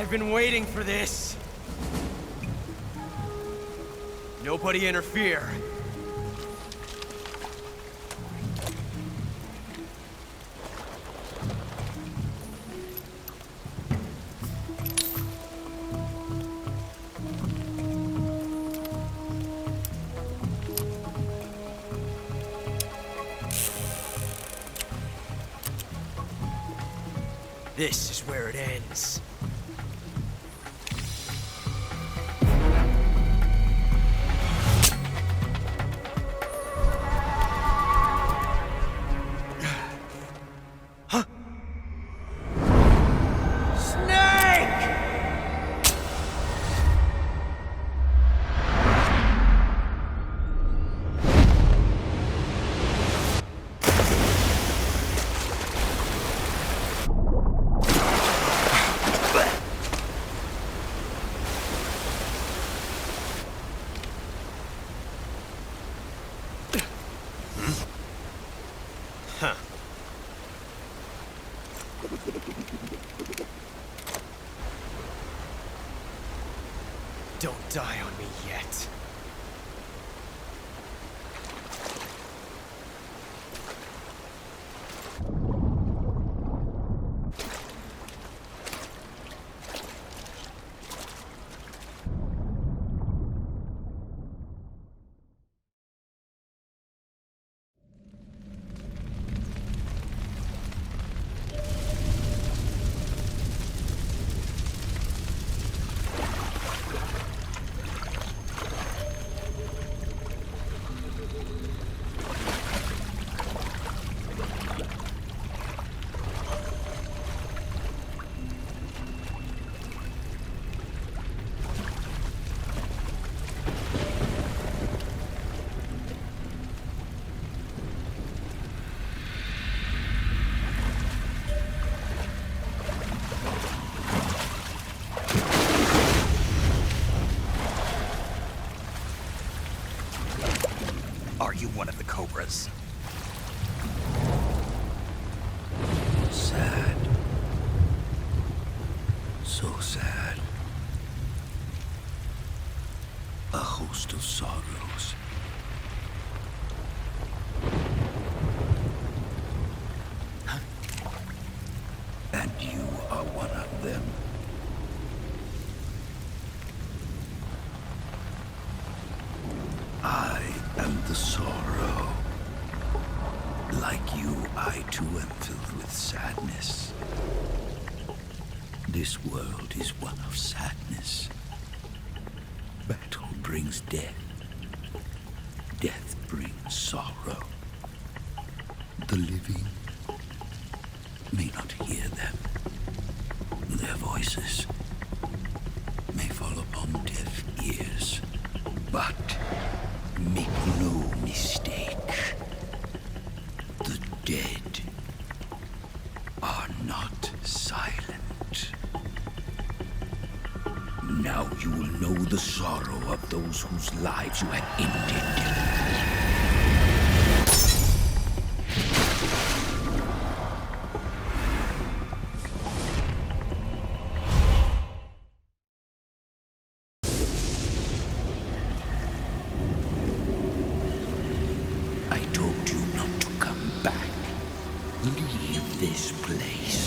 I've been waiting for this. Nobody interfere. This is where it ends. Huh? Snake! Huh. Don't die on me yet. Are you one of the Cobras? Sad. So sad. A host of sorrows. And you are one of them. I am the sorrow. Like you, I too am filled with sadness. This world is one of sadness. Battle brings death. Death brings sorrow. The living may not hear them. Their voices may fall upon deaf ears. But make no mistake, the dead are not silent. Now you will know the sorrow of those whose lives you have ended. I told you not to come back. Leave this place.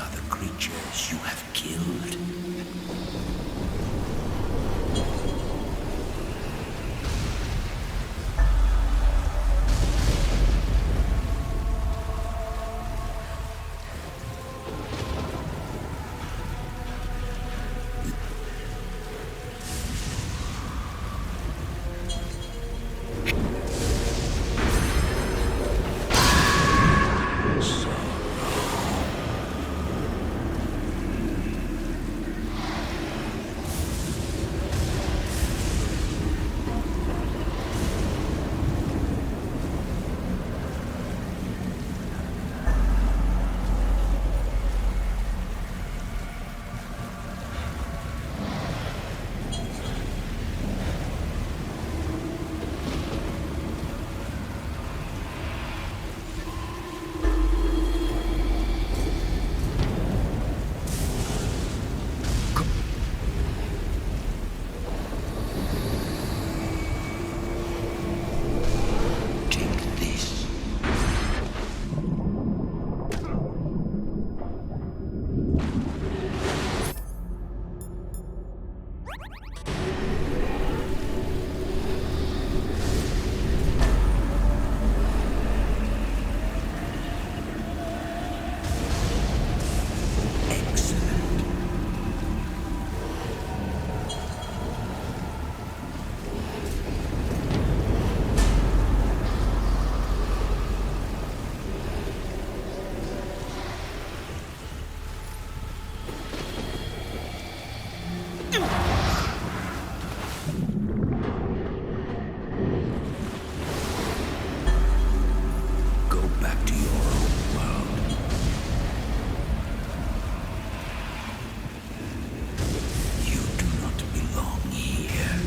are the creatures you have killed. Go back to your own world. You do not belong here.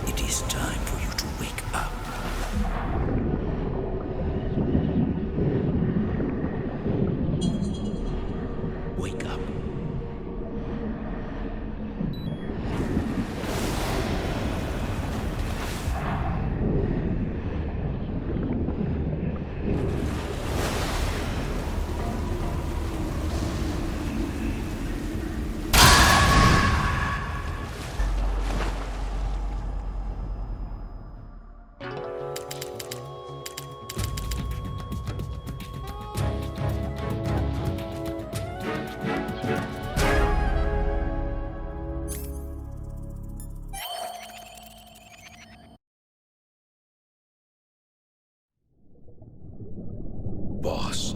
It is time for you to wake up. Wake up. Boss,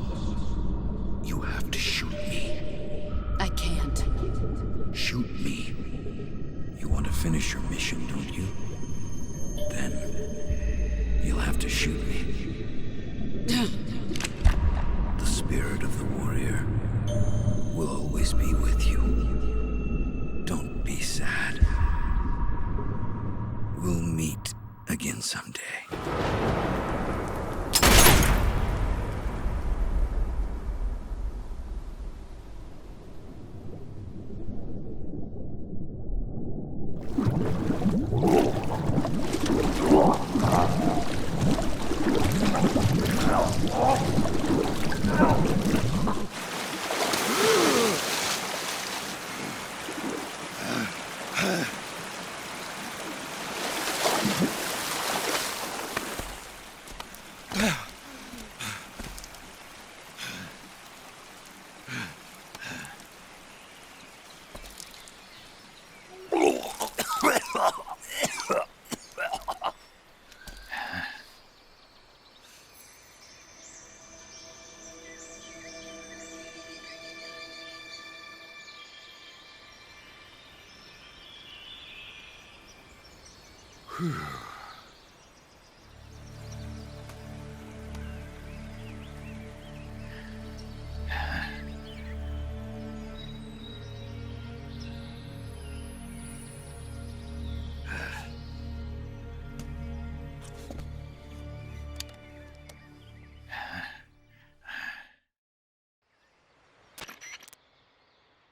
you have to shoot me. I can't. Shoot me. You want to finish your mission, don't you? Then you'll have to shoot me. The spirit of the warrior will always be with you. Don't be sad. We'll meet again someday.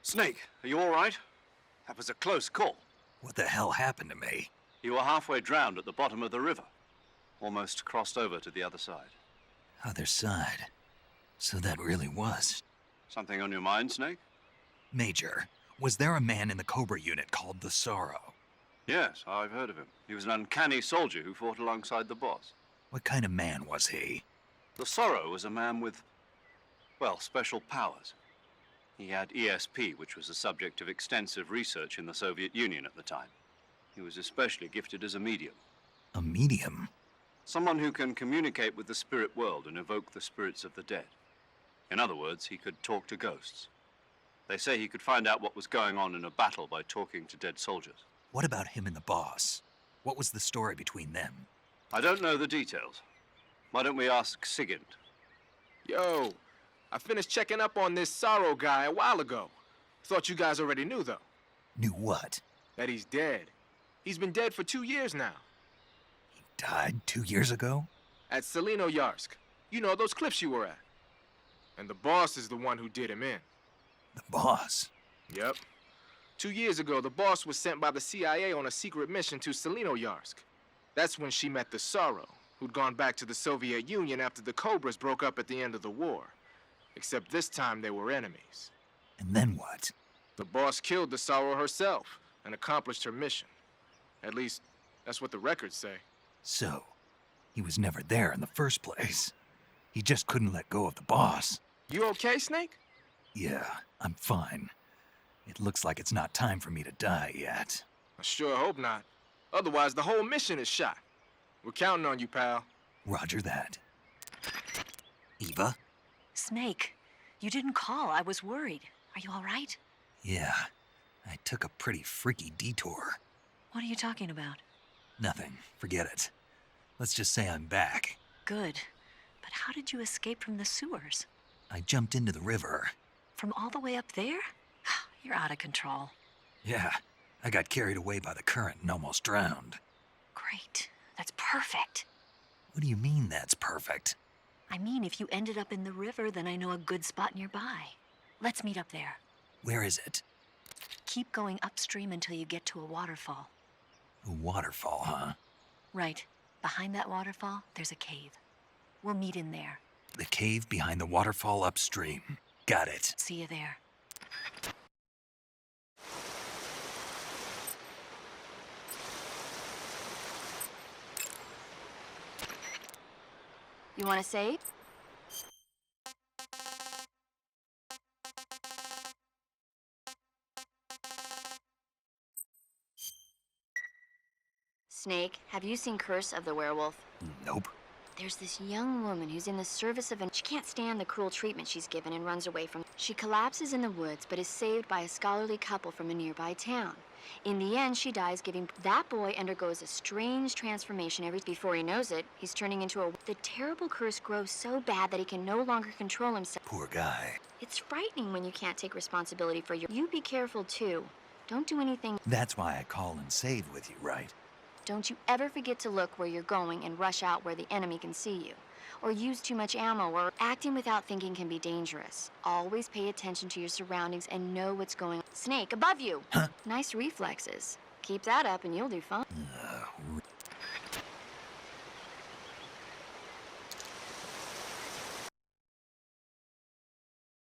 Snake, are you all right? That was a close call. What the hell happened to me? You were halfway drowned at the bottom of the river. Almost crossed over to the other side. Other side. So that really was. Something on your mind, Snake? Major, was there a man in the Cobra unit called the Sorrow? Yes, I've heard of him. He was an uncanny soldier who fought alongside the boss. What kind of man was he? The Sorrow was a man with, well, special powers. He had ESP, which was the subject of extensive research in the Soviet Union at the time. He was especially gifted as a medium. A medium? Someone who can communicate with the spirit world and evoke the spirits of the dead. In other words, he could talk to ghosts. They say he could find out what was going on in a battle by talking to dead soldiers. What about him and the boss? What was the story between them? I don't know the details. Why don't we ask Sigint? Yo, I finished checking up on this Sorrow guy a while ago. Thought you guys already knew, though, Knew what? that he's dead. He's been dead for 2 years now. He died 2 years ago? At Selino-Yarsk. You know, those cliffs you were at. And the boss is the one who did him in. The boss? Yep. 2 years ago, the boss was sent by the CIA on a secret mission to Selino-Yarsk. That's when she met the Sorrow, who'd gone back to the Soviet Union after the Cobras broke up at the end of the war. Except this time they were enemies. And then what? The boss killed the Sorrow herself and accomplished her mission. At least, that's what the records say. So, he was never there in the first place. He just couldn't let go of the boss. You okay, Snake? Yeah, I'm fine. It looks like it's not time for me to die yet. I sure hope not. Otherwise, the whole mission is shot. We're counting on you, pal. Roger that. Eva? Snake, you didn't call. I was worried. Are you all right? Yeah, I took a pretty freaky detour. What are you talking about? Nothing, forget it. Let's just say I'm back. Good. But how did you escape from the sewers? I jumped into the river. From all the way up there? You're out of control. Yeah, I got carried away by the current and almost drowned. Great. That's perfect. What do you mean that's perfect? I mean, if you ended up in the river, then I know a good spot nearby. Let's meet up there. Where is it? Keep going upstream until you get to a waterfall. A waterfall, huh? Right. Behind that waterfall, there's a cave. We'll meet in there. The cave behind the waterfall upstream. Got it. See you there. You want to save? Snake, have you seen Curse of the Werewolf? Nope. There's this young woman who's in the service of she can't stand the cruel treatment she's given and runs away from. She collapses in the woods, but is saved by a scholarly couple from a nearby town. In the end, she dies giving... That boy undergoes a strange transformation before he knows it. He's turning into a... The terrible curse grows so bad that he can no longer control himself. Poor guy. It's frightening when you can't take responsibility for your... You be careful, too. Don't do anything... That's why I call and save with you, right? Don't you ever forget to look where you're going and rush out where the enemy can see you. Or use too much ammo, or acting without thinking can be dangerous. Always pay attention to your surroundings and know what's going on. Snake, above you! Huh? Nice reflexes. Keep that up and you'll do fine.